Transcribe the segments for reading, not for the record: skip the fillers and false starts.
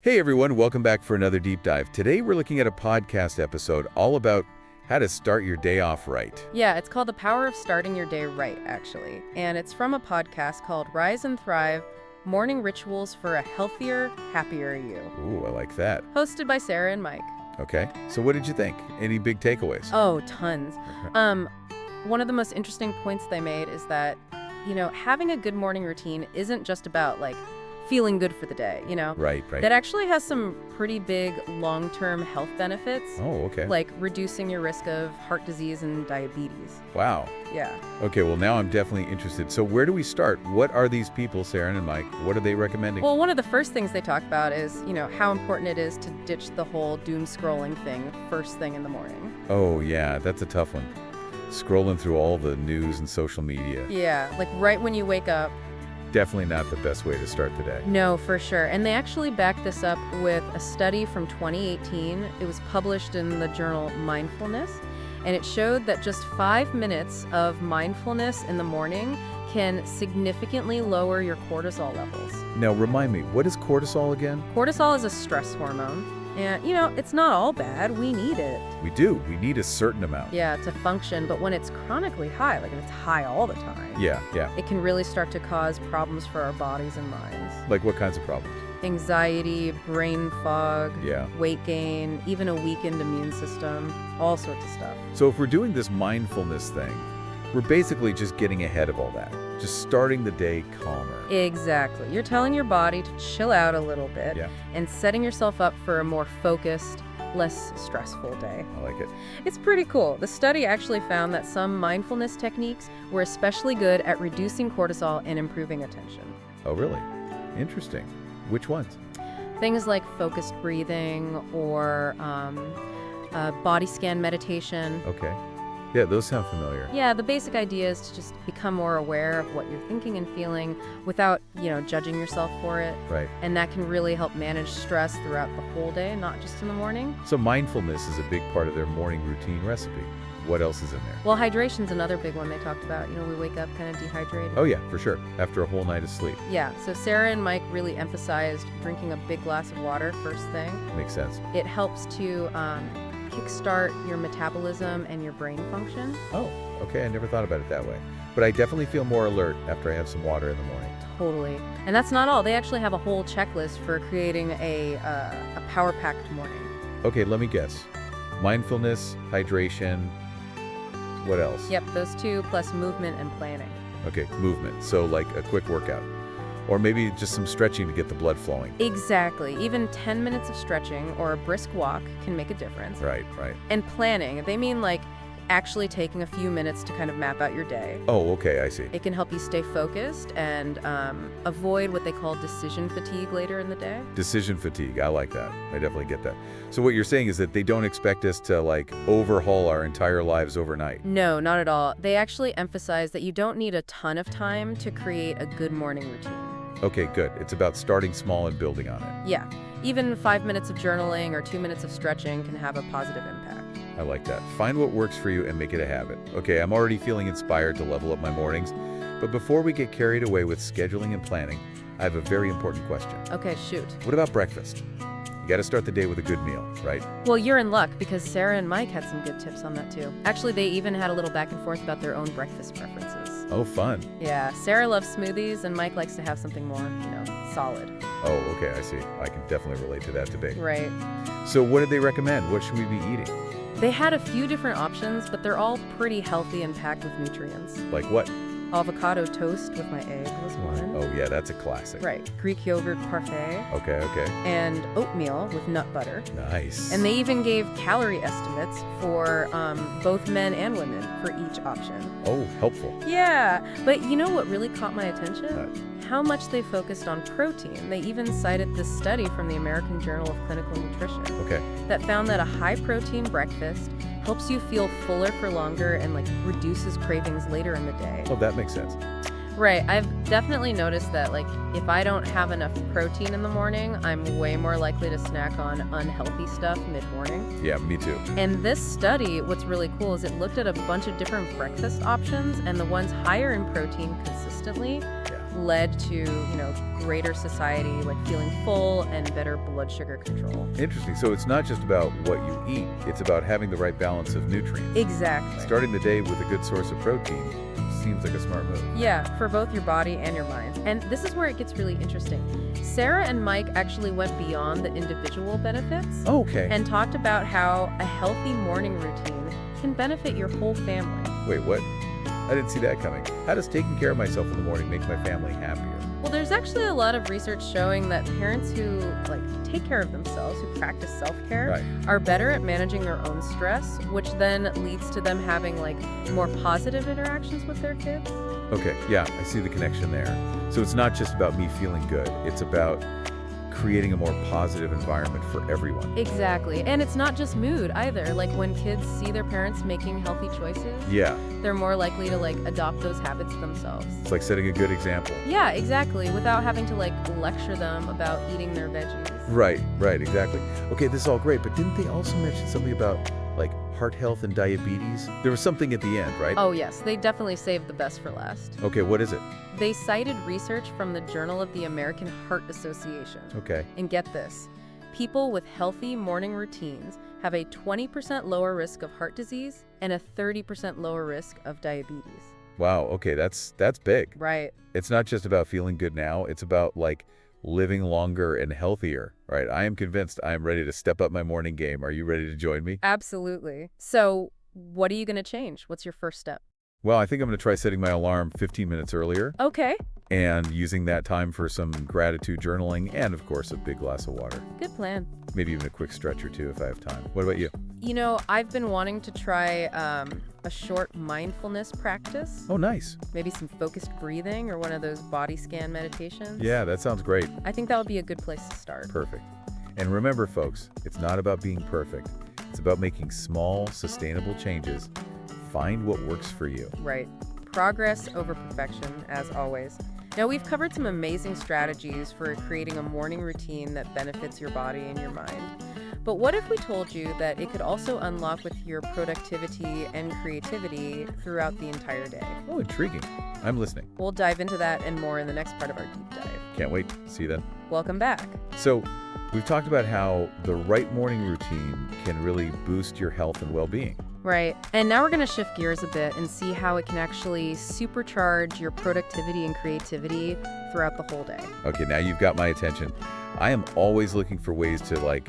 Hey everyone, welcome back for another deep dive. Today we're looking at a podcast episode all about how to start your day off right. Yeah, it's called The Power of Starting Your Day Right, actually. And it's from a podcast called Rise and Thrive, Morning Rituals for a Healthier, Happier You. Ooh, I like that. Hosted by Sarah and Mike. Okay, so what did you think? Any big takeaways? Oh, tons. One of the most interesting points they made is that, having a good morning routine isn't just about, feeling good for the day, Right. That actually has some pretty big long-term health benefits. Oh, okay. Like reducing your risk of heart disease and diabetes. Wow. Yeah. Okay, well now I'm definitely interested. So where do we start? What are these people, Sarah and Mike? What are they recommending? Well, one of the first things they talk about is, how important it is to ditch the whole doom scrolling thing first thing in the morning. Oh, yeah, that's a tough one. Scrolling through all the news and social media. Yeah, like right when you wake up. Definitely not the best way to start the day. No, for sure. And they actually backed this up with a study from 2018. It was published in the journal Mindfulness, and it showed that just 5 minutes of mindfulness in the morning can significantly lower your cortisol levels. Now, remind me, what is cortisol again? Cortisol is a stress hormone. And, it's not all bad. We need it. We do. We need a certain amount. Yeah, to function. But when it's chronically high, like if it's high all the time, Yeah. it can really start to cause problems for our bodies and minds. Like what kinds of problems? Anxiety, brain fog, Yeah. weight gain, even a weakened immune system, all sorts of stuff. So if we're doing this mindfulness thing, we're basically just getting ahead of all that. Just starting the day calmer. Exactly. You're telling your body to chill out a little bit and setting yourself up for a more focused, less stressful day. I like it. It's pretty cool. The study actually found that some mindfulness techniques were especially good at reducing cortisol and improving attention. Oh, really? Interesting. Which ones? Things like focused breathing or body scan meditation. Okay. Yeah, those sound familiar. Yeah, the basic idea is to just become more aware of what you're thinking and feeling without, judging yourself for it. Right. And that can really help manage stress throughout the whole day, not just in the morning. So mindfulness is a big part of their morning routine recipe. What else is in there? Well, hydration's another big one they talked about. We wake up kind of dehydrated. Oh, yeah, for sure. After a whole night of sleep. Yeah, so Sarah and Mike really emphasized drinking a big glass of water first thing. Makes sense. It helps to kickstart your metabolism and your brain function. Oh, okay. I never thought about it that way. But I definitely feel more alert after I have some water in the morning. Totally. And that's not all. They actually have a whole checklist for creating a power-packed morning. Okay, let me guess. Mindfulness, hydration, what else? Yep, those two plus movement and planning. Okay, movement. So like a quick workout. Or maybe just some stretching to get the blood flowing. Exactly. Even 10 minutes of stretching or a brisk walk can make a difference. Right. And planning, they mean actually taking a few minutes to kind of map out your day. Oh, okay, I see. It can help you stay focused and avoid what they call decision fatigue later in the day. Decision fatigue, I like that. I definitely get that. So what you're saying is that they don't expect us to overhaul our entire lives overnight. No, not at all. They actually emphasize that you don't need a ton of time to create a good morning routine. Okay, good. It's about starting small and building on it. Yeah. Even 5 minutes of journaling or 2 minutes of stretching can have a positive impact. I like that. Find what works for you and make it a habit. Okay, I'm already feeling inspired to level up my mornings, but before we get carried away with scheduling and planning, I have a very important question. Okay, shoot. What about breakfast? You got to start the day with a good meal, right? Well, you're in luck because Sarah and Mike had some good tips on that too. Actually, they even had a little back and forth about their own breakfast preferences. Oh, fun. Yeah, Sarah loves smoothies and Mike likes to have something more, solid. Oh, okay, I see. I can definitely relate to that debate. Right. So what did they recommend? What should we be eating? They had a few different options, but they're all pretty healthy and packed with nutrients. Like what? Avocado toast with my egg was one. Oh, yeah, that's a classic. Right. Greek yogurt parfait. Okay. And oatmeal with nut butter. Nice. And they even gave calorie estimates for both men and women for each option. Oh, helpful. Yeah, but you know what really caught my attention? How much they focused on protein. They even cited this study from the American Journal of Clinical Nutrition that found that a high-protein breakfast helps you feel fuller for longer and reduces cravings later in the day. Oh, that makes sense. Right. I've definitely noticed that if I don't have enough protein in the morning, I'm way more likely to snack on unhealthy stuff mid-morning. Yeah, me too. And this study, what's really cool is it looked at a bunch of different breakfast options, and the ones higher in protein consistently led to, greater satiety, like feeling full and better blood sugar control. Interesting. So it's not just about what you eat, it's about having the right balance of nutrients. Exactly. Starting the day with a good source of protein seems like a smart move. Yeah, for both your body and your mind. And this is where it gets really interesting. Sarah and Mike actually went beyond the individual benefits. Oh, okay. And talked about how a healthy morning routine can benefit your whole family. Wait, what? I didn't see that coming. How does taking care of myself in the morning make my family happier? Well, there's actually a lot of research showing that parents who take care of themselves, who practice self-care, are better at managing their own stress, which then leads to them having more positive interactions with their kids. Okay, yeah, I see the connection there. So it's not just about me feeling good, it's about creating a more positive environment for everyone. Exactly. And it's not just mood either. Like when kids see their parents making healthy choices, they're more likely to adopt those habits themselves. It's like setting a good example. Yeah, exactly. Without having to lecture them about eating their veggies. Right, exactly. Okay, this is all great, but didn't they also mention something about heart health and diabetes? There was something at the end, right? Oh yes, they definitely saved the best for last. Okay, what is it? They cited research from the Journal of the American Heart Association. Okay. And get this, people with healthy morning routines have a 20% lower risk of heart disease and a 30% lower risk of diabetes. Wow, okay, that's big. Right. It's not just about feeling good now, it's about living longer and healthier, right? I am convinced I am ready to step up my morning game. Are you ready to join me? Absolutely. So what are you going to change? What's your first step? Well, I think I'm going to try setting my alarm 15 minutes earlier. Okay. And using that time for some gratitude journaling and, of course, a big glass of water. Good plan. Maybe even a quick stretch or two if I have time. What about you? I've been wanting to try a short mindfulness practice. Oh, nice. Maybe some focused breathing or one of those body scan meditations. Yeah, that sounds great. I think that would be a good place to start. Perfect. And remember, folks, it's not about being perfect. It's about making small, sustainable changes. Find what works for you. Right. Progress over perfection, as always. Now, we've covered some amazing strategies for creating a morning routine that benefits your body and your mind. But what if we told you that it could also unlock with your productivity and creativity throughout the entire day? Oh, intriguing. I'm listening. We'll dive into that and more in the next part of our deep dive. Can't wait. See you then. Welcome back. So, we've talked about how the right morning routine can really boost your health and well-being. Right. And now we're going to shift gears a bit and see how it can actually supercharge your productivity and creativity throughout the whole day. Okay, now you've got my attention. I am always looking for ways to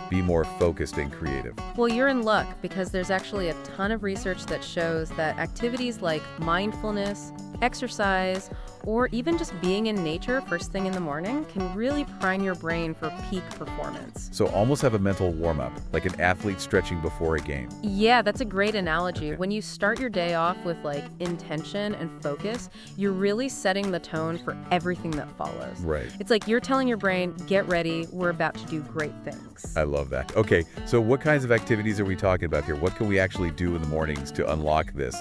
be more focused and creative. Well, you're in luck because there's actually a ton of research that shows that activities like mindfulness, exercise, or even just being in nature first thing in the morning can really prime your brain for peak performance. So almost have a mental warm-up, like an athlete stretching before a game. Yeah, that's a great analogy. Okay. When you start your day off with intention and focus, you're really setting the tone for everything that follows. Right. It's like you're telling your brain, get ready, we're about to do great things. I love that. Okay, so what kinds of activities are we talking about here? What can we actually do in the mornings to unlock this,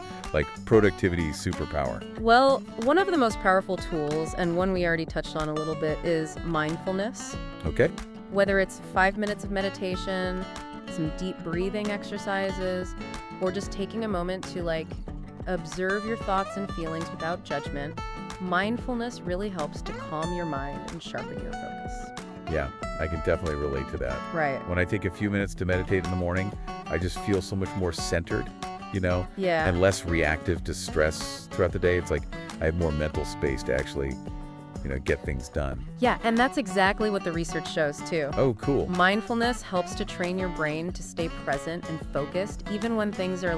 productivity superpower? Well, one of the most powerful tools, and one we already touched on a little bit, is mindfulness. Okay. Whether it's 5 minutes of meditation, some deep breathing exercises, or just taking a moment to observe your thoughts and feelings without judgment, mindfulness really helps to calm your mind and sharpen your focus. Yeah, I can definitely relate to that. Right. When I take a few minutes to meditate in the morning, I just feel so much more centered, Yeah. and less reactive to stress throughout the day. It's like I have more mental space to actually, get things done. Yeah, and that's exactly what the research shows too. Oh, cool. Mindfulness helps to train your brain to stay present and focused even when things are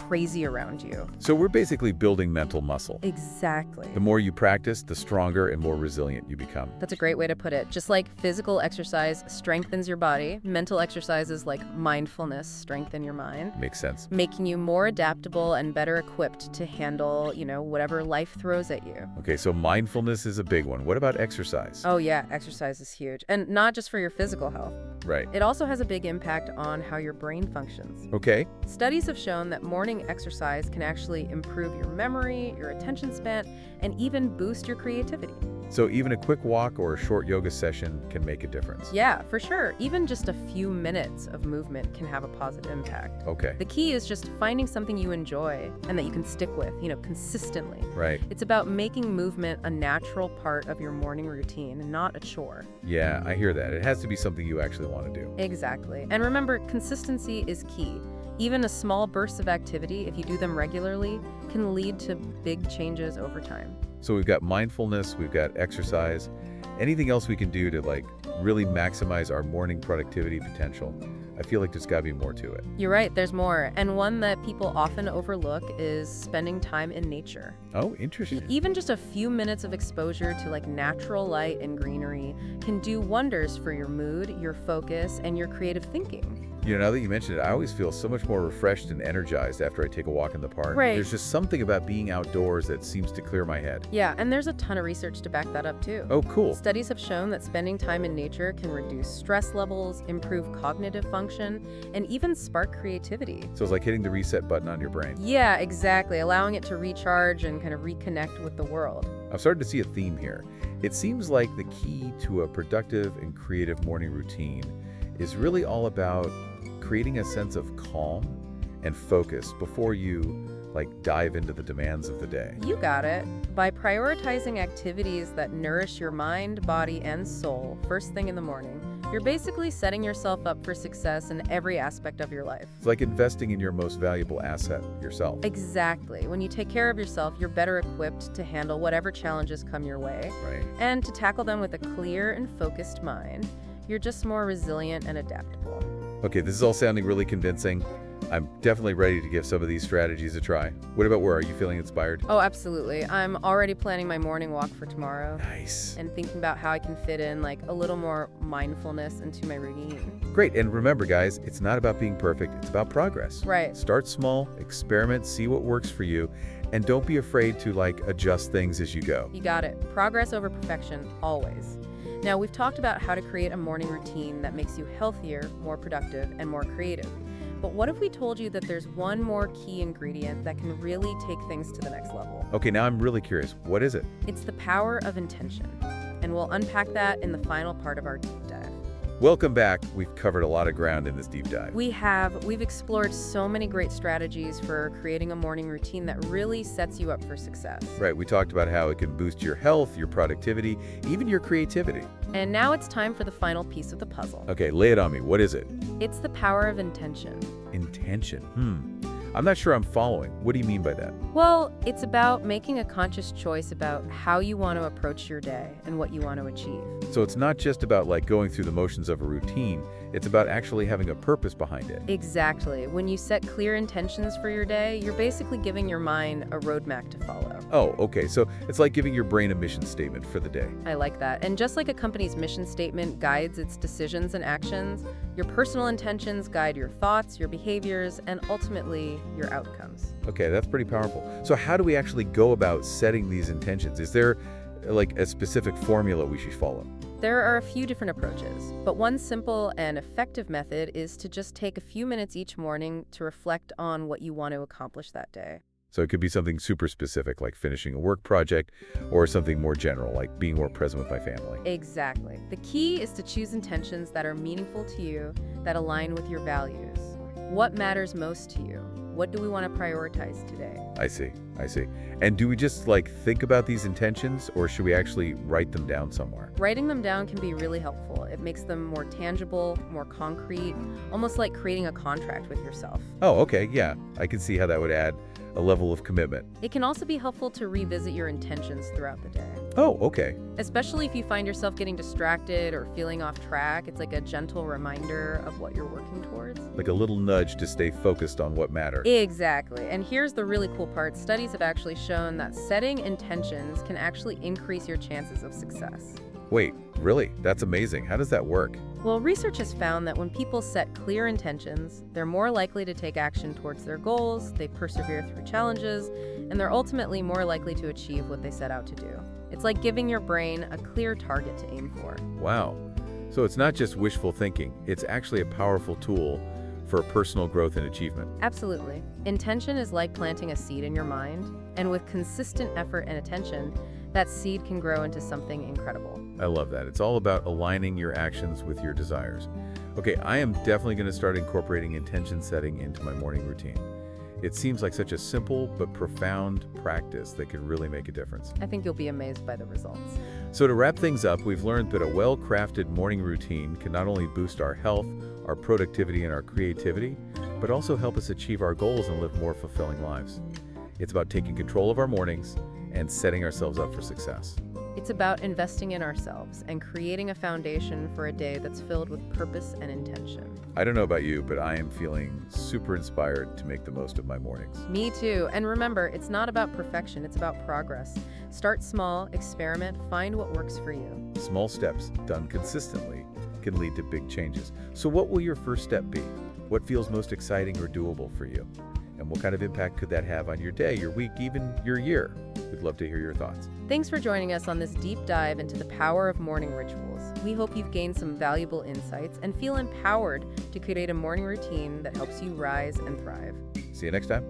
crazy around you. So we're basically building mental muscle. Exactly. The more you practice, the stronger and more resilient you become. That's a great way to put it. Just like physical exercise strengthens your body, mental exercises like mindfulness strengthen your mind. Makes sense. Making you more adaptable and better equipped to handle, whatever life throws at you. Okay, so mindfulness is a big one. What about exercise? Oh yeah, exercise is huge. And not just for your physical health. Right. It also has a big impact on how your brain functions. Okay. Studies have shown that morning exercise can actually improve your memory, your attention span, and even boost your creativity. So even a quick walk or a short yoga session can make a difference. Yeah, for sure. Even just a few minutes of movement can have a positive impact. Okay. The key is just finding something you enjoy and that you can stick with, consistently. Right. It's about making movement a natural part of your morning routine and not a chore. Yeah, I hear that. It has to be something you actually want to do. Exactly. And remember, consistency is key. Even a small burst of activity, if you do them regularly, can lead to big changes over time. So we've got mindfulness, we've got exercise. Anything else we can do to really maximize our morning productivity potential? I feel like there's got to be more to it. You're right, there's more. And one that people often overlook is spending time in nature. Oh, interesting. Even just a few minutes of exposure to natural light and greenery can do wonders for your mood, your focus, and your creative thinking. Now that you mention it, I always feel so much more refreshed and energized after I take a walk in the park. Right. There's just something about being outdoors that seems to clear my head. Yeah, and there's a ton of research to back that up too. Oh, cool. Studies have shown that spending time in nature can reduce stress levels, improve cognitive function, and even spark creativity. So it's like hitting the reset button on your brain. Yeah, exactly, allowing it to recharge and kind of reconnect with the world. I'm starting to see a theme here. It seems like the key to a productive and creative morning routine is really all about creating a sense of calm and focus before you dive into the demands of the day. You got it. By prioritizing activities that nourish your mind, body, and soul first thing in the morning, you're basically setting yourself up for success in every aspect of your life. It's like investing in your most valuable asset, yourself. Exactly. When you take care of yourself, you're better equipped to handle whatever challenges come your way. Right. And to tackle them with a clear and focused mind. You're just more resilient and adaptable. Okay, this is all sounding really convincing. I'm definitely ready to give some of these strategies a try. What about where? Are you feeling inspired? Oh, absolutely. I'm already planning my morning walk for tomorrow. Nice. And thinking about how I can fit in a little more mindfulness into my routine. Great. And remember, guys, it's not about being perfect. It's about progress. Right. Start small, experiment, see what works for you, and don't be afraid to adjust things as you go. You got it. Progress over perfection, always. Now, we've talked about how to create a morning routine that makes you healthier, more productive, and more creative. But what if we told you that there's one more key ingredient that can really take things to the next level? Okay, now I'm really curious. What is it? It's the power of intention. And we'll unpack that in the final part of our deep dive. Welcome back. We've covered a lot of ground in this deep dive. We've explored so many great strategies for creating a morning routine that really sets you up for success. Right, we talked about how it can boost your health, your productivity, even your creativity. And now it's time for the final piece of the puzzle. Okay, lay it on me. What is it? It's the power of intention. Intention. I'm not sure I'm following. What do you mean by that? Well, it's about making a conscious choice about how you want to approach your day and what you want to achieve. So it's not just about going through the motions of a routine. It's about actually having a purpose behind it. Exactly. When you set clear intentions for your day, you're basically giving your mind a roadmap to follow. Oh, okay. So it's like giving your brain a mission statement for the day. I like that. And just like a company's mission statement guides its decisions and actions, your personal intentions guide your thoughts, your behaviors, and ultimately your outcomes. Okay, that's pretty powerful. So how do we actually go about setting these intentions? Is there a specific formula we should follow? There are a few different approaches, but one simple and effective method is to just take a few minutes each morning to reflect on what you want to accomplish that day. So it could be something super specific, like finishing a work project, or something more general, like being more present with my family. Exactly. The key is to choose intentions that are meaningful to you, that align with your values. What matters most to you? What do we want to prioritize today? I see. And do we just think about these intentions, or should we actually write them down somewhere? Writing them down can be really helpful. It makes them more tangible, more concrete, almost like creating a contract with yourself. Oh, okay, yeah. I can see how that would add a level of commitment. It can also be helpful to revisit your intentions throughout the day. Oh, okay. Especially if you find yourself getting distracted or feeling off track, it's like a gentle reminder of what you're working towards. Like a little nudge to stay focused on what matters. Exactly. And here's the really cool part. Studies have actually shown that setting intentions can actually increase your chances of success. Wait, really? That's amazing. How does that work? Well, research has found that when people set clear intentions, they're more likely to take action towards their goals, they persevere through challenges, and they're ultimately more likely to achieve what they set out to do. It's like giving your brain a clear target to aim for. Wow. So it's not just wishful thinking. It's actually a powerful tool for personal growth and achievement. Absolutely. Intention is like planting a seed in your mind, and with consistent effort and attention, that seed can grow into something incredible. I love that. It's all about aligning your actions with your desires. Okay, I am definitely going to start incorporating intention setting into my morning routine. It seems like such a simple but profound practice that can really make a difference. I think you'll be amazed by the results. So to wrap things up, we've learned that a well-crafted morning routine can not only boost our health, our productivity, and our creativity, but also help us achieve our goals and live more fulfilling lives. It's about taking control of our mornings and setting ourselves up for success. It's about investing in ourselves and creating a foundation for a day that's filled with purpose and intention. I don't know about you, but I am feeling super inspired to make the most of my mornings. Me too. And remember, it's not about perfection, it's about progress. Start small, experiment, find what works for you. Small steps done consistently can lead to big changes. So what will your first step be? What feels most exciting or doable for you? And what kind of impact could that have on your day, your week, even your year? We'd love to hear your thoughts. Thanks for joining us on this deep dive into the power of morning rituals. We hope you've gained some valuable insights and feel empowered to create a morning routine that helps you rise and thrive. See you next time.